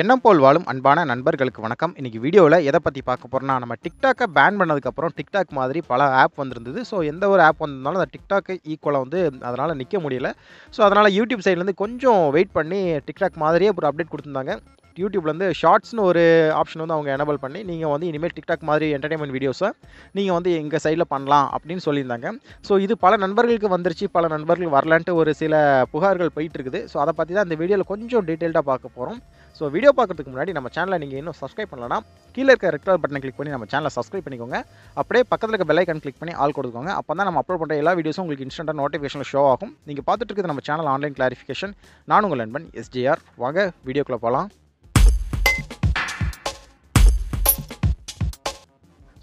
எண்ணம் போல் வாழும் அன்பான நண்பர்களுக்கு வணக்கம். இன்னைக்கு வீடியோவில் எதை பற்றி பார்க்க போகிறோம்னா, நம்ம டிக்டாக்கை பேன் பண்ணதுக்கப்புறம் டிக்டாக் மாதிரி பல ஆப் வந்திருந்தது. ஸோ எந்த ஒரு ஆப் வந்திருந்தாலும் அந்த டிக்டாக்கு ஈக்குவலாக வந்து அதனால் நிற்க முடியல. ஸோ அதனால் யூடியூப் சைட்லேருந்து கொஞ்சம் வெயிட் பண்ணி டிக்டாக் மாதிரியே ஒரு அப்டேட் கொடுத்துருந்தாங்க. யூடியூப்லேருந்து ஷார்ட்ஸ்னு ஒரு ஆப்ஷன் வந்து அவங்க எனேபிள் பண்ணி, நீங்கள் வந்து இனிமேல் டிக்டாக் மாதிரி என்டர்டைன்மெண்ட் வீடியோஸை நீங்கள் வந்து எங்கள் சைடில் பண்ணலாம் அப்படின்னு சொல்லியிருந்தாங்க. ஸோ இது பல நண்பர்களுக்கு வந்துருச்சு, பல நண்பர்கள் வரலான்ட்டு ஒரு சில புகார்கள் போயிட்டு இருக்குது. ஸோ அதை பற்றி தான் இந்த வீடியோவில் கொஞ்சம் டீட்டெயில்டாக பார்க்க போகிறோம். ஸோ வீடியோ பார்க்குறதுக்கு முன்னாடி நம்ம சேனலை நீங்கள் இன்னும் சப்ஸ்கிரைப் பண்ணலன்னா கீழே இருக்க ரெட் கலர் பட்டனை கிளிக் பண்ணி நம்ம சேனலை சப்ஸ்கிரைப் பண்ணிக்கோங்க. அப்படியே பக்கத்தில் இருக்க பெல் ஐக்கான் கிளிக் பண்ணி ஆல் கொடுத்துக்கோங்க. அப்போ தான் நம்ம அப்லோட் பண்ணுற எல்லா வீடியோஸும் உங்களுக்கு இன்ஸ்டன்ட்டாக நோட்டிஃபிகேஷனில் ஷோ ஆகும். நீங்கள் பார்த்துட்டு இருக்குது நம்ம சேனல் ஆன்லைன் கிளாரிஃபிகேஷன். நான் உங்கள் நண்பன் S.J.Ram. வாங்க வீடியோக்குள்ளே போகலாம்.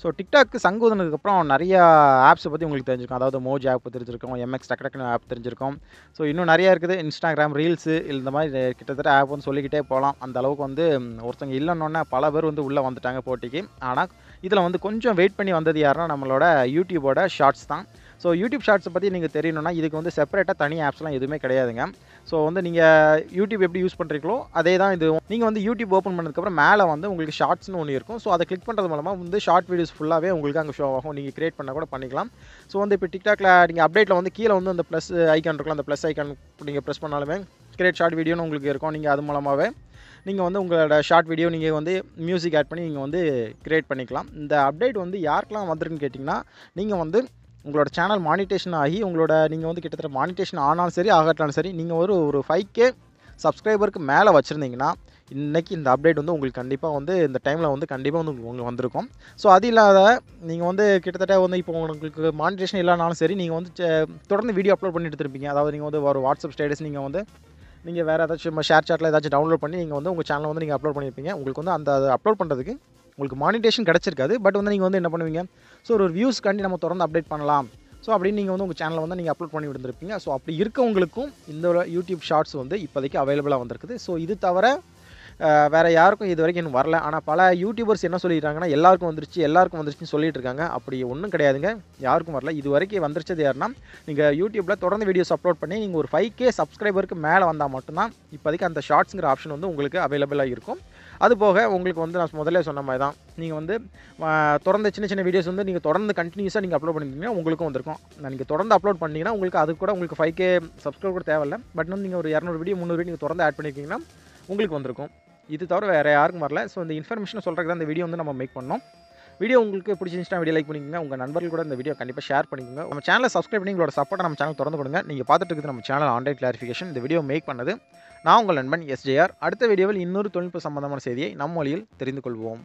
ஸோ டிக்டாக்கு சங்குதுனதுக்கப்புறம் நிறையா ஆப்ஸை பற்றி உங்களுக்கு தெரிஞ்சிருக்கும். அதாவது மோஜ் ஆப் தெரிஞ்சிருக்கும், MX டக்கு ஆப் தெரிஞ்சிருக்கும். ஸோ இன்னும் நிறையா இருக்குது. இன்ஸ்டாகிராம் ரீல்ஸு இந்த மாதிரி கிட்டத்தட்ட ஆப் வந்து சொல்லிக்கிட்டே போகலாம். அந்த அளவுக்கு வந்து ஒருத்தங்க இல்லைன்னொன்னே பல பேர் வந்து உள்ளே வந்துட்டாங்க போட்டிக்கு. ஆனால் இதில் வந்து கொஞ்சம் வெயிட் பண்ணி வந்தது யாருன்னா நம்மளோட யூடியூபோட ஷார்ட்ஸ் தான். ஸோ யூடியூப் ஷார்ட்ஸை பற்றி நீங்கள் தெரியணும்னா இதுக்கு வந்து செப்பரேட்டாக தனி ஆப்ஸ்லாம் எதுவுமே கிடையாதுங்க. ஸோ வந்து நீங்கள் யூடியூப் எப்படி யூஸ் பண்ணுறீங்களோ அதே தான் இது. நீங்கள் வந்து யூடியூப் ஓப்பன் பண்ணதுக்கப்புறம் மேலே வந்து உங்களுக்கு ஷார்ட்ஸ்னு ஒன்று இருக்கும். ஸோ அதை கிளிக் பண்ணுறது மூலமாக வந்து ஷார்ட் வீடியோஸ் ஃபுல்லாகவே உங்களுக்கு அங்கே ஷோ ஆகும். நீங்கள் கிரியேட் பண்ண கூட பண்ணிக்கலாம். ஸோ வந்து இப்போ டிக்டாக்ல நீங்கள் அப்டேட்டில் வந்து கீழே வந்து அந்த ப்ளஸ் ஐக்கான் இருக்கும். அந்த ப்ளஸ் ஐக்கான் நீங்கள் ப்ரெஸ் பண்ணாலுமே கிரியேட் ஷார்ட் வீடியோன்னு உங்களுக்கு இருக்கும். நீங்கள் அது மூலமாகவே நீங்கள் வந்து உங்களோட ஷார்ட் வீடியோ நீங்கள் வந்து மியூசிக் ஆட் பண்ணி நீங்கள் வந்து கிரியேட் பண்ணிக்கலாம். இந்த அப்டேட் வந்து யாருக்கெல்லாம் வந்திருக்குன்னு கேட்டிங்கன்னா, நீங்கள் வந்து உங்களோட சேனல் மானிட்டேஷன் ஆகி உங்களோட நீங்கள் வந்து கிட்டத்தட்ட மானிட்டேஷன் ஆனாலும் சரி ஆகட்டாலும் சரி, நீங்கள் ஒரு 5K சப்ஸ்கிரைபருக்கு மேலே வச்சுருந்தீங்கன்னா இன்றைக்கி இந்த அப்டேட் வந்து உங்களுக்கு கண்டிப்பாக வந்து இந்த டைமில் வந்து கண்டிப்பாக வந்து உங்களுக்கு வந்திருக்கும். ஸோ அது இல்லாத நீங்கள் வந்து கிட்டத்தட்ட வந்து இப்போ உங்களுக்கு மானிட்டேஷன் இல்லைனாலும் சரி, நீங்கள் வந்து தொடர்ந்து வீடியோ அப்லோட் பண்ணிட்டு இருப்பீங்க. அதாவது நீங்கள் வந்து ஒரு வாட்ஸ்அப் ஸ்டேட்டஸ் நீங்கள் வேறு ஏதாச்சும் ஷேர் சாட்டில் ஏதாச்சும் டவுன்லோட் பண்ணி நீங்கள் வந்து உங்கள் சேனலை வந்து நீங்கள் அப்லோட் பண்ணியிருப்பீங்க. உங்களுக்கு வந்து அந்த அப்லோட் பண்ணுறதுக்கு உங்களுக்கு மானிட்டேஷன் கிடச்சிருக்காது. பட் வந்து நீங்கள் வந்து என்ன பண்ணுவீங்க, ஸோ ஒரு வியூஸ்க்காண்டி நம்ம தொடர்ந்து அப்டேட் பண்ணலாம் ஸோ அப்படின்னு நீங்கள் வந்து உங்கள் சேனலை வந்து நீங்கள் அப்லோட் பண்ணி விட்டுருப்பீங்க. ஸோ அப்படி இருக்கவங்களுக்கும் இந்த யூடியூப் ஷார்ட்ஸ் வந்து இப்போதைக்கு அவைலபிளாக வந்திருக்குது. ஸோ இது தவிர வேறு யாருக்கும் இது வரைக்கும் இன்னும் வரல. ஆனால் பல யூடியூபர்ஸ் என்ன சொல்லியிருக்காங்கன்னா, எல்லாருக்கும் வந்துருச்சுன்னு சொல்லிட்டு இருக்காங்க. அப்படி ஒன்றும் கிடையாதுங்க, யாருக்கும் வரல. இது வரைக்கும் வந்துருச்சது யாருன்னா, நீங்கள் யூடியூப்பில் தொடர்ந்து வீடியோஸ் அப்லோட் பண்ணி நீங்கள் ஒரு 5K சப்ஸ்கிரைபருக்கு மேலே வந்தால் மட்டும்தான் இப்போதைக்கு அந்த ஷார்ட்ஸுங்கிற ஆப்ஷன் வந்து உங்களுக்கு அவைலபிளாக இருக்கும். அதுபோக உங்களுக்கு வந்து நான் முதல்ல சொன்ன மாதிரி தான், நீங்கள் வந்து தொடர்ந்து சின்ன சின்ன வீடியோஸ் வந்து நீங்கள் தொடர்ந்து கண்டினியூஸாக நீங்கள் அப்லோட் பண்ணியிருந்தீங்கன்னா உங்களுக்கும் வந்திருக்கும். நீங்கள் தொடர்ந்து அப்லோட் பண்ணிங்கன்னா உங்களுக்கு அது கூட உங்களுக்கு 5K சப்ஸ்கிரைபர் கூட தேவையில்லை. பட் வந்து நீங்கள் ஒரு 200 வீடியோ 300 வீடியோ நீங்கள் தொடர்ந்து ஆட் பண்ணியிருக்கீங்கன்னா உங்களுக்கு வந்திருக்கும். இது தவிர வேறு யாருக்கும் வரல. ஸோ இந்த இன்ஃபர்மேஷனை சொல்கிறதுக்கு தான் இந்த வீடியோ வந்து நம்ம மேக் பண்ணோம். வீடியோ உங்களுக்கு பிடிச்சிருந்துச்சுன்னா வீடியோ லைக் பண்ணிக்கோங்க. உங்கள் நண்பர்கள் கூட இந்த வீடியோ கண்டிப்பாக ஷேர் பண்ணிக்கோங்க. நம்ம சேனலை சப்ஸ்கிரைப் பண்ணி உங்களோட சப்போர்ட்டை நம்ம சேனல் திறந்து கொடுங்க. நீங்கள் பார்த்துட்டு இருக்குது நம்ம சேனல் ஆன்லைன் கிளாரிஃபிகேஷன். இந்த வீடியோ மேக் பண்ணது நான் உங்கள் நண்பன் S.J.Ram. அடுத்த வீடியோவில் இன்னொரு தொழில்நுட்ப சம்பந்தமான செய்தியை நம் மொழியில் தெரிந்து கொள்வோம்.